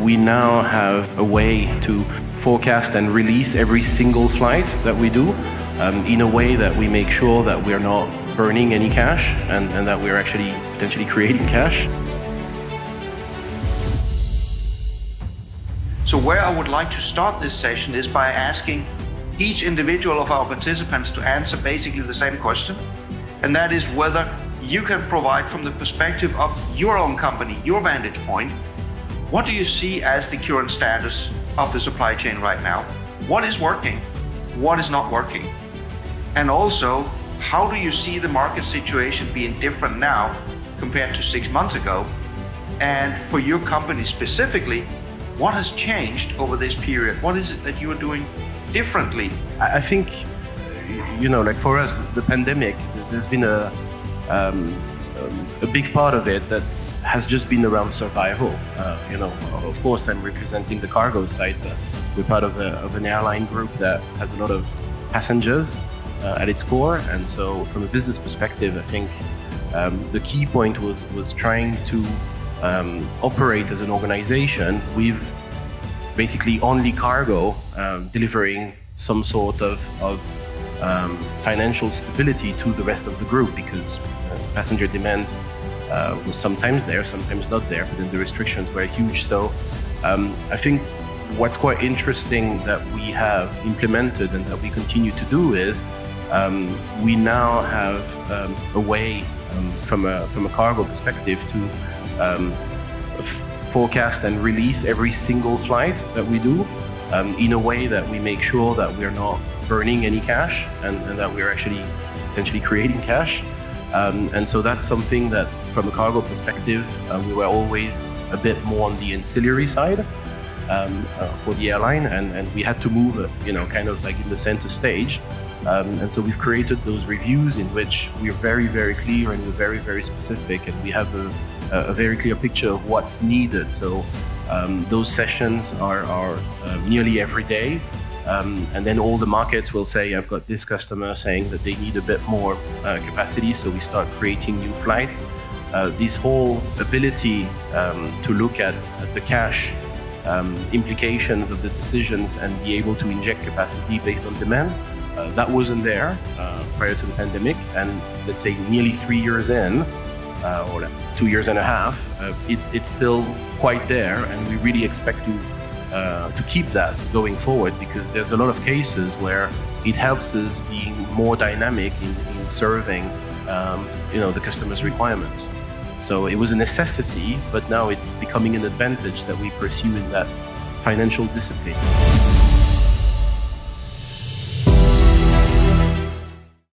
We now have a way to forecast and release every single flight that we do in a way that we make sure that we're not burning any cash and that we're actually potentially creating cash. So where I would like to start this session is by asking each individual of our participants to answer basically the same question, and that is whether you can provide from the perspective of your own company, your vantage point, what do you see as the current status of the supply chain right now? What is working? What is not working? And also, how do you see the market situation being different now compared to 6 months ago? And for your company specifically, what has changed over this period? What is it that you are doing differently? I think, like for us, the pandemic, there's been a big part of it that has just been around survival. Of course, I'm representing the cargo side, but we're part of an airline group that has a lot of passengers at its core. And so from a business perspective, I think the key point was trying to operate as an organization with basically only cargo delivering some sort of financial stability to the rest of the group, because passenger demand was sometimes there, sometimes not there, but then the restrictions were huge. So I think what's quite interesting that we have implemented and that we continue to do is we now have a way from a cargo perspective to forecast and release every single flight that we do in a way that we make sure that we're not burning any cash and that we're actually potentially creating cash. And so that's something that from a cargo perspective, we were always a bit more on the ancillary side for the airline, and we had to move kind of like in the center stage. And so we've created those reviews in which we're very, very clear and we're very, very specific, and we have a very clear picture of what's needed. So those sessions are nearly every day. And then all the markets will say, I've got this customer saying that they need a bit more capacity, so we start creating new flights. This whole ability to look at the cash implications of the decisions and be able to inject capacity based on demand, that wasn't there prior to the pandemic. And let's say nearly 3 years in, or 2 years and a half, it's still quite there, and we really expect to keep that going forward, because there's a lot of cases where it helps us being more dynamic in serving the customer's requirements. So it was a necessity, but now it's becoming an advantage that we pursue in that financial discipline.